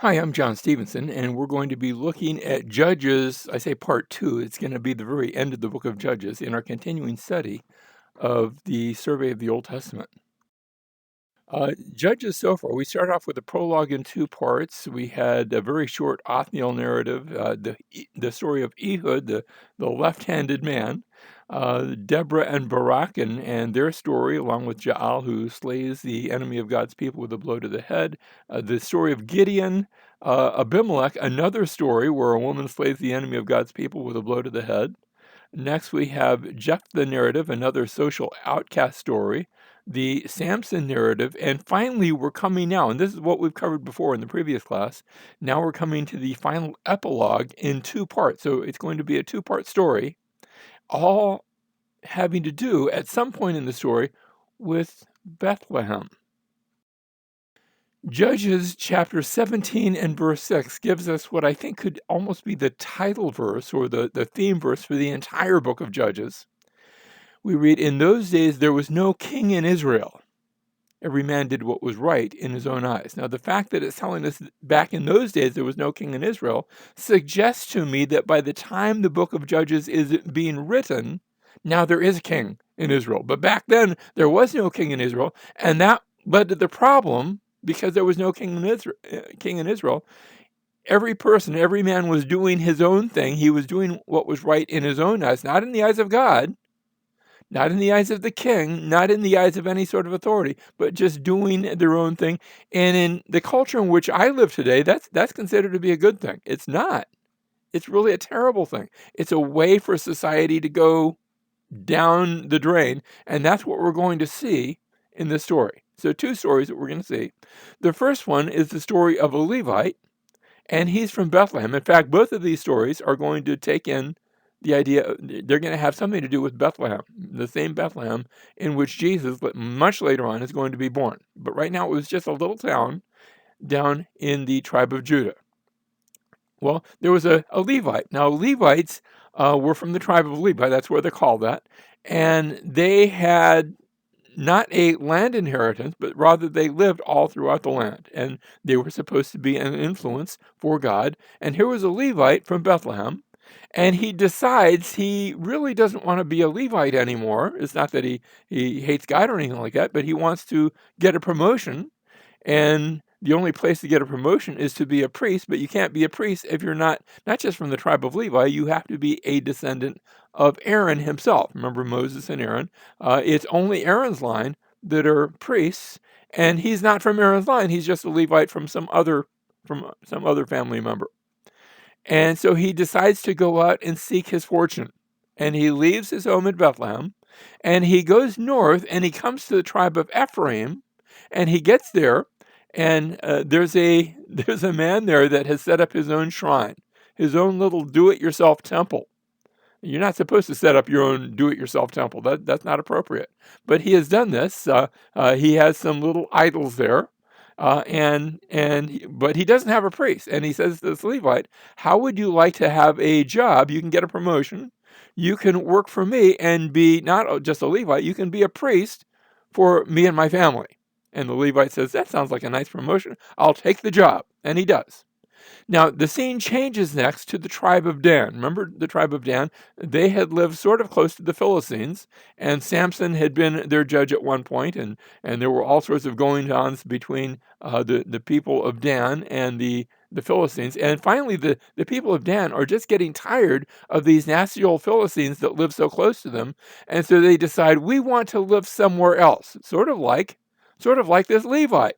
Hi, I'm John Stevenson, and we're going to be looking at Judges. I say part two. It's going to be the very end of the book of Judges in our continuing study of the survey of the Old Testament. Judges so far, we start off with a prologue in two parts. We had a very short Othniel narrative, the story of Ehud, the left-handed man, Deborah and Barak, and their story, along with Jaal, who slays the enemy of God's people with a blow to the head. The story of Gideon, Abimelech, another story where a woman slays the enemy of God's people with a blow to the head. Next, we have Jephthah narrative, another social outcast story, the Samson narrative, and finally, we're coming now, and this is what we've covered before in the previous class. Now we're coming to the final epilogue in two parts. So it's going to be a two-part story, all having to do at some point in the story with Bethlehem. Judges chapter 17 and verse 6 gives us what I think could almost be the title verse or the theme verse for the entire book of Judges. We read, "In those days there was no king in Israel. Every man did what was right in his own eyes." Now, the fact that it's telling us back in those days there was no king in Israel suggests to me that by the time the book of Judges is being written, now there is a king in Israel. But back then there was no king in Israel, and that led to the problem because there was no king in Israel. Every person, every man was doing his own thing. He was doing what was right in his own eyes, not in the eyes of God. Not in the eyes of the king, not in the eyes of any sort of authority, but just doing their own thing. And in the culture in which I live today, that's considered to be a good thing. It's not. It's really a terrible thing. It's a way for society to go down the drain, and that's what we're going to see in this story. So two stories that we're going to see. The first one is the story of a Levite, and he's from Bethlehem. In fact, both of these stories are going to take in the idea they're going to have something to do with Bethlehem, the same Bethlehem in which Jesus, much later on, is going to be born. But right now, it was just a little town down in the tribe of Judah. Well, there was a Levite. Now, Levites were from the tribe of Levi. That's where they're called that. And they had not a land inheritance, but rather they lived all throughout the land. And they were supposed to be an influence for God. And here was a Levite from Bethlehem. And he decides he really doesn't want to be a Levite anymore. It's not that he hates God or anything like that, but he wants to get a promotion. And the only place to get a promotion is to be a priest, but you can't be a priest if you're not just from the tribe of Levi, you have to be a descendant of Aaron himself. Remember Moses and Aaron? It's only Aaron's line that are priests, and he's not from Aaron's line. He's just a Levite from some other family member. And so he decides to go out and seek his fortune. And he leaves his home in Bethlehem, and he goes north, and he comes to the tribe of Ephraim, and he gets there, and there's a man there that has set up his own shrine, his own little do-it-yourself temple. You're not supposed to set up your own do-it-yourself temple. That's not appropriate. But he has done this. He has some little idols there. But he doesn't have a priest. And he says to this Levite, "How would you like to have a job? You can get a promotion. You can work for me and be not just a Levite, you can be a priest for me and my family." And the Levite says, "That sounds like a nice promotion. I'll take the job." And he does. Now, the scene changes next to the tribe of Dan. Remember the tribe of Dan? They had lived sort of close to the Philistines, and Samson had been their judge at one point, and there were all sorts of goings-ons between the people of Dan and the Philistines. And finally, the people of Dan are just getting tired of these nasty old Philistines that live so close to them, and so they decide, we want to live somewhere else, sort of like this Levite.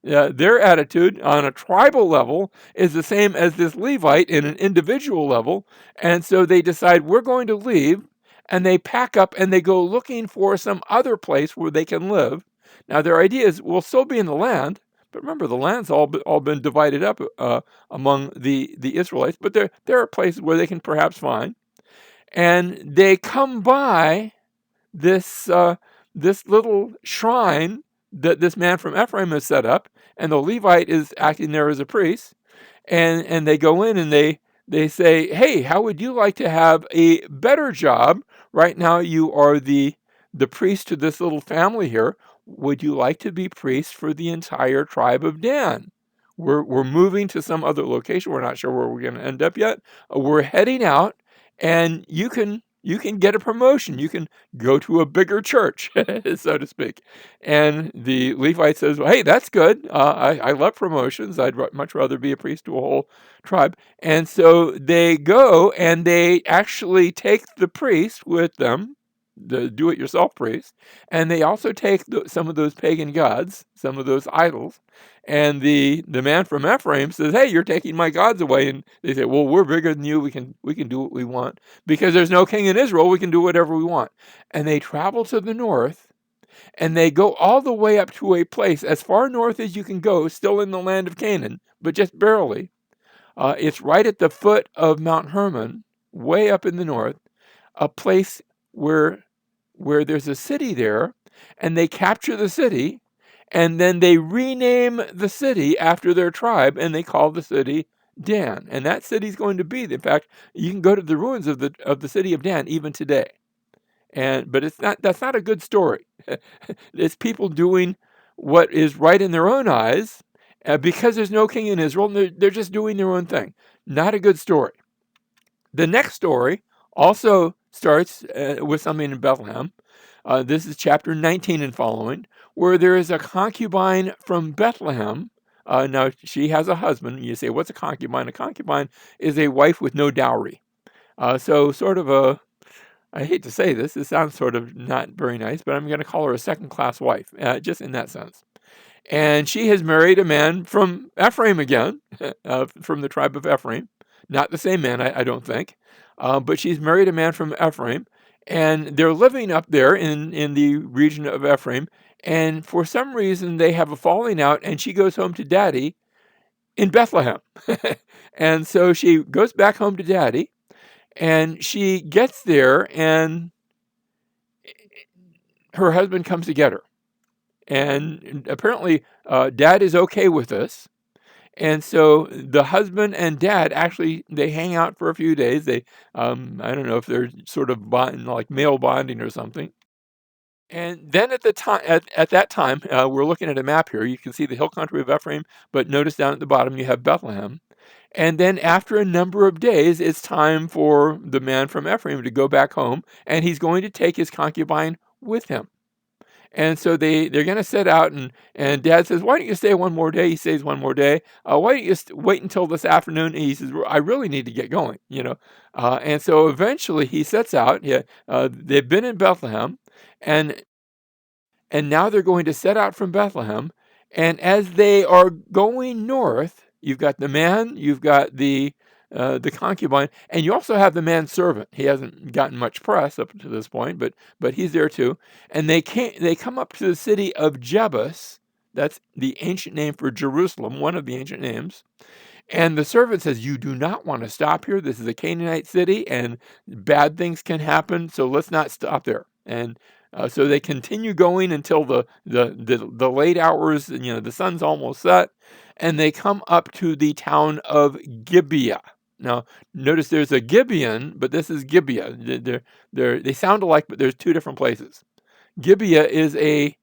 Their attitude on a tribal level is the same as this Levite in an individual level. And so they decide, we're going to leave, and they pack up and they go looking for some other place where they can live. Now, their idea is, we'll still be in the land, but remember, the land's all been divided up among the Israelites, but there are places where they can perhaps find. And they come by this little shrine that this man from Ephraim has set up, and the Levite is acting there as a priest, and they go in and they say, "Hey, how would you like to have a better job? Right now you are the priest to this little family here. Would you like to be priest for the entire tribe of Dan?" We're moving to some other location. We're not sure where we're going to end up yet. We're heading out, and you can get a promotion. You can go to a bigger church, so to speak." And the Levite says, "Well, hey, that's good. I love promotions. I'd much rather be a priest to a whole tribe." And so they go and they actually take the priest with them, the do-it-yourself priest, and they also take some of those pagan gods, some of those idols. And the man from Ephraim says, "Hey, you're taking my gods away." And they say, "Well, we're bigger than you. We can do what we want because there's no king in Israel. We can do whatever we want." And they travel to the north, and they go all the way up to a place as far north as you can go, still in the land of Canaan, but just barely. It's right at the foot of Mount Hermon, way up in the north, a place where there's a city there, and they capture the city, and then they rename the city after their tribe, and they call the city Dan. And that city's going to be, in fact, you can go to the ruins of the city of Dan even today. But that's not a good story. It's people doing what is right in their own eyes, because there's no king in Israel, and they're just doing their own thing. Not a good story. The next story also starts with something in Bethlehem. This is chapter 19 and following, where there is a concubine from Bethlehem. Now, she has a husband. You say, what's a concubine? A concubine is a wife with no dowry. So sort of I hate to say this, it sounds sort of not very nice, but I'm going to call her a second-class wife, just in that sense. And she has married a man from Ephraim again, from the tribe of Ephraim. Not the same man, I don't think. But she's married a man from Ephraim, and they're living up there in the region of Ephraim. And for some reason, they have a falling out, and she goes home to daddy in Bethlehem. And so she goes back home to daddy, and she gets there, and her husband comes to get her. And apparently, dad is okay with this. And so the husband and dad actually, they hang out for a few days. They, I don't know if they're sort of like male bonding or something. And then at that time, we're looking at a map here. You can see the hill country of Ephraim, but notice down at the bottom you have Bethlehem. And then after a number of days, it's time for the man from Ephraim to go back home, and he's going to take his concubine with him. And so they're going to set out, and dad says, "Why don't you stay one more day?" He stays one more day. "Why don't you wait until this afternoon?" And he says, "I really need to get going, you know." And so eventually he sets out. Yeah, they've been in Bethlehem, and now they're going to set out from Bethlehem. And as they are going north, you've got the man, you've got the concubine, and you also have the manservant. He hasn't gotten much press up to this point, but he's there too. And they come up to the city of Jebus. That's the ancient name for Jerusalem, one of the ancient names. And the servant says, "You do not want to stop here. This is a Canaanite city, and bad things can happen, so let's not stop there." And so they continue going until the late hours. The sun's almost set, and they come up to the town of Gibeah. Now, notice there's a Gibeon, but this is Gibeah. They sound alike, but there's two different places. Gibeah is a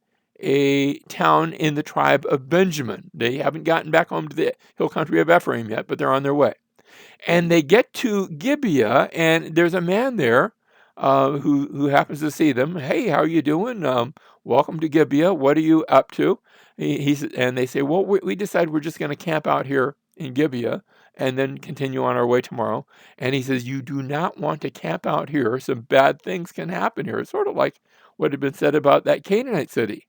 town in the tribe of Benjamin. They haven't gotten back home to the hill country of Ephraim yet, but they're on their way. And they get to Gibeah, and there's a man there who happens to see them. "Hey, how are you doing? Welcome to Gibeah. What are you up to?" And they say, "Well, we decided we're just going to camp out here in Gibeah and then continue on our way tomorrow." And he says, "You do not want to camp out here. Some bad things can happen here." It's sort of like what had been said about that Canaanite city.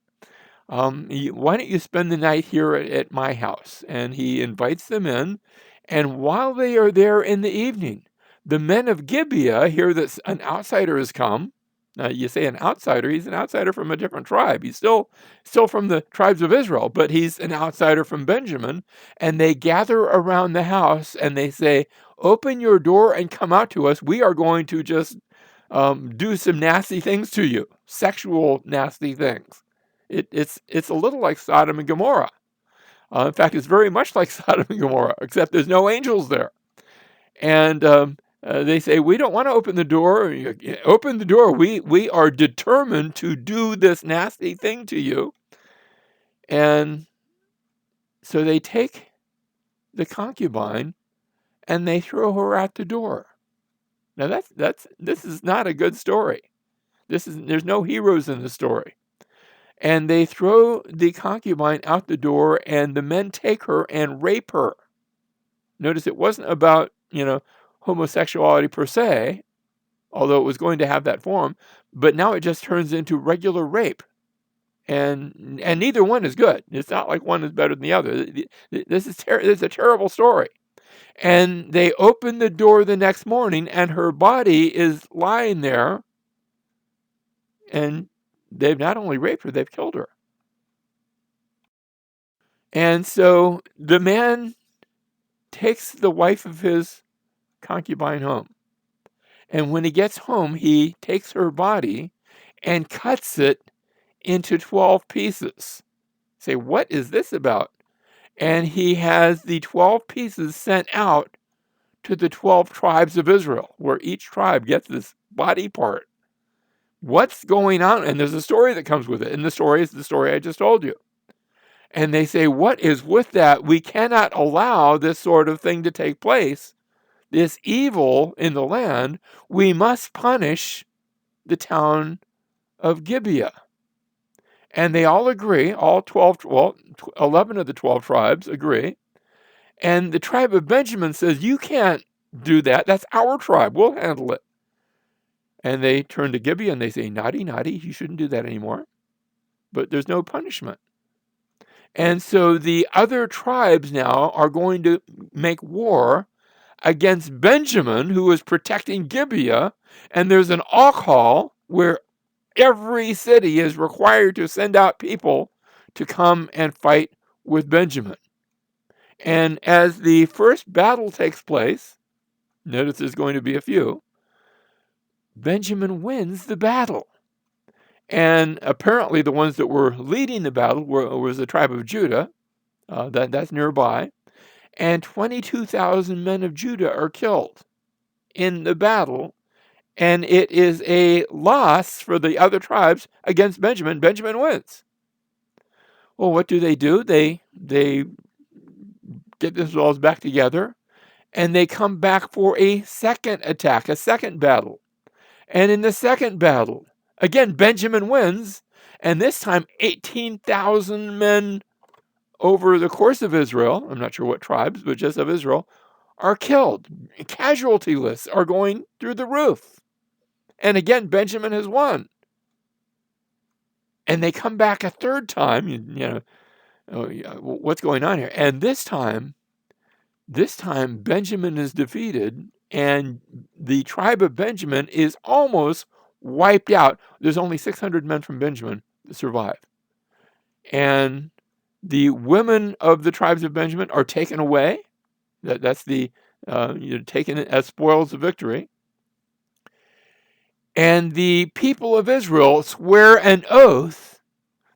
"Why don't you spend the night here at my house?" And he invites them in. And while they are there in the evening, the men of Gibeah hear that an outsider has come. Now, you say an outsider, he's an outsider from a different tribe. He's still from the tribes of Israel, but he's an outsider from Benjamin. And they gather around the house and they say, "Open your door and come out to us. We are going to just do some nasty things to you, sexual nasty things." It's a little like Sodom and Gomorrah. In fact, it's very much like Sodom and Gomorrah, except there's no angels there. And they say, "We don't want to open the door. Open the door. We are determined to do this nasty thing to you." And so they take the concubine and they throw her out the door. Now this is not a good story. There's no heroes in the story. And they throw the concubine out the door, and the men take her and rape her. Notice it wasn't about, homosexuality per se, although it was going to have that form, but now it just turns into regular rape. And neither one is good. It's not like one is better than the other. This is a terrible story. And they open the door the next morning, and her body is lying there, and they've not only raped her, they've killed her. And so the man takes the wife of his concubine home. And when he gets home, he takes her body and cuts it into 12 pieces. Say, what is this about? And he has the 12 pieces sent out to the 12 tribes of Israel, where each tribe gets this body part. What's going on? And there's a story that comes with it. And the story is the story I just told you. And they say, what is with that? We cannot allow this sort of thing to take place, this evil in the land. We must punish the town of Gibeah. And they all agree, all 11 of the 12 tribes agree. And the tribe of Benjamin says, you can't do that. That's our tribe. We'll handle it. And they turn to Gibeah and they say, naughty, naughty, you shouldn't do that anymore. But there's no punishment. And so the other tribes now are going to make war against Benjamin, who is protecting Gibeah. And there's an all-call where every city is required to send out people to come and fight with Benjamin. And as the first battle takes place, notice there's going to be a few, Benjamin wins the battle. And apparently the ones that were leading the battle was the tribe of Judah, that's nearby, and 22,000 men of Judah are killed in the battle, and it is a loss for the other tribes against Benjamin. Benjamin wins. Well, what do? They get themselves back together, and they come back for a second attack, a second battle. And in the second battle, again, Benjamin wins, and this time 18,000 men over the course of Israel, I'm not sure what tribes, but just of Israel, are killed. Casualty lists are going through the roof. And again, Benjamin has won. And they come back a third time, what's going on here? And this time Benjamin is defeated, and the tribe of Benjamin is almost wiped out. There's only 600 men from Benjamin that survive. And the women of the tribes of Benjamin are taken away. That's taken as spoils of victory. And the people of Israel swear an oath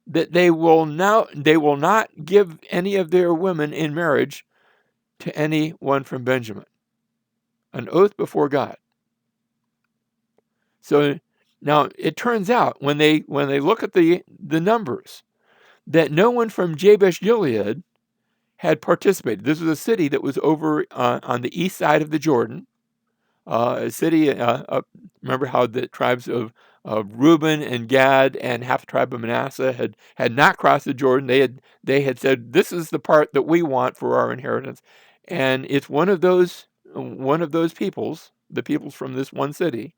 that they will not give any of their women in marriage to anyone from Benjamin. An oath before God. So now it turns out when they look at the numbers, that no one from Jabesh Gilead had participated. This was a city that was over on the east side of the Jordan. A city, remember how the tribes of Reuben and Gad and half the tribe of Manasseh had not crossed the Jordan. They had said, this is the part that we want for our inheritance. And it's one of those peoples, the peoples from this one city.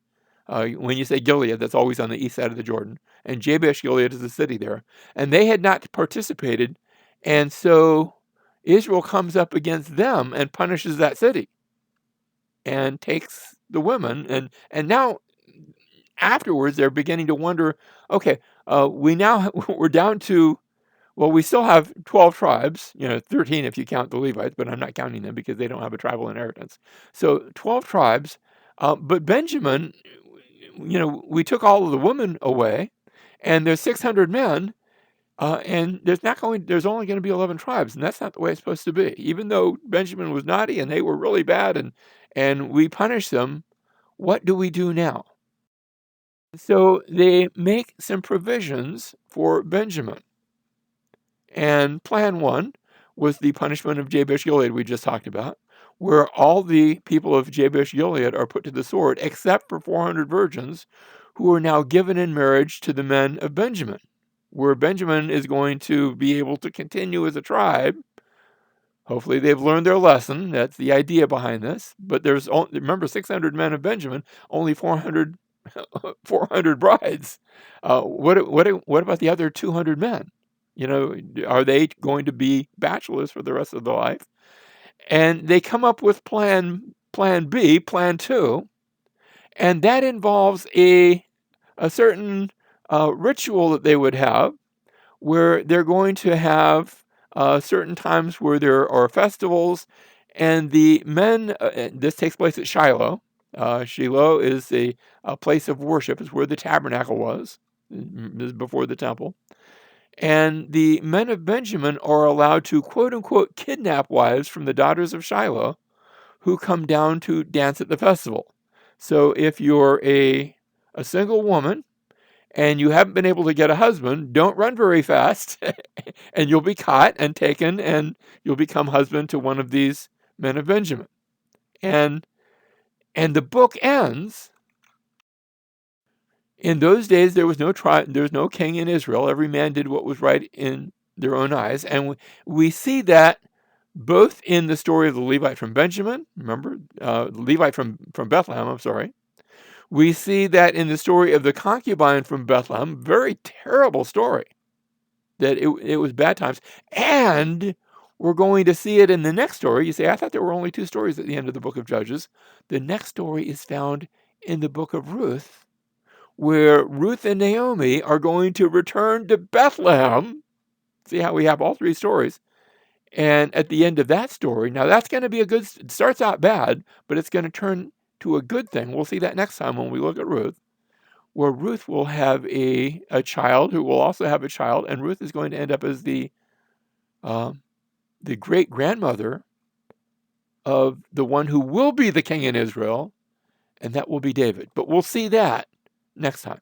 When you say Gilead, that's always on the east side of the Jordan. And Jabesh Gilead is a city there. And they had not participated. And so Israel comes up against them and punishes that city and takes the women. And now afterwards, they're beginning to wonder, okay, we're down to, well, we still have 12 tribes, 13 if you count the Levites, but I'm not counting them because they don't have a tribal inheritance. So 12 tribes, but Benjamin, we took all of the women away, and there's 600 men, and there's only going to be 11 tribes, and that's not the way it's supposed to be. Even though Benjamin was naughty and they were really bad, and we punished them, what do we do now? So they make some provisions for Benjamin. And plan one was the punishment of Jabesh Gilead we just talked about, where all the people of Jabesh Gilead are put to the sword, except for 400 virgins who are now given in marriage to the men of Benjamin, where Benjamin is going to be able to continue as a tribe. Hopefully they've learned their lesson. That's the idea behind this. But remember, 600 men of Benjamin, only 400 brides. What about the other 200 men? Are they going to be bachelors for the rest of their life? And they come up with plan B, plan 2, and that involves a certain ritual that they would have, where they're going to have certain times where there are festivals, and the men, this takes place at Shiloh. Shiloh is a place of worship. It's where the tabernacle was. This is before the temple. And the men of Benjamin are allowed to, quote unquote, kidnap wives from the daughters of Shiloh who come down to dance at the festival. So if you're a single woman and you haven't been able to get a husband, don't run very fast, and you'll be caught and taken, and you'll become husband to one of these men of Benjamin. And the book ends. In those days, there was no king in Israel. Every man did what was right in their own eyes. And we see that both in the story of the Levite from Benjamin, remember, the Levite from Bethlehem, I'm sorry. We see that in the story of the concubine from Bethlehem, very terrible story, that it was bad times. And we're going to see it in the next story. You say, I thought there were only 2 stories at the end of the book of Judges. The next story is found in the book of Ruth, where Ruth and Naomi are going to return to Bethlehem. See how we have all 3 stories. And at the end of that story, now that's going to be it starts out bad, but it's going to turn to a good thing. We'll see that next time when we look at Ruth, where Ruth will have a child who will also have a child, and Ruth is going to end up as the great grandmother of the one who will be the king in Israel, and that will be David. But we'll see that next time.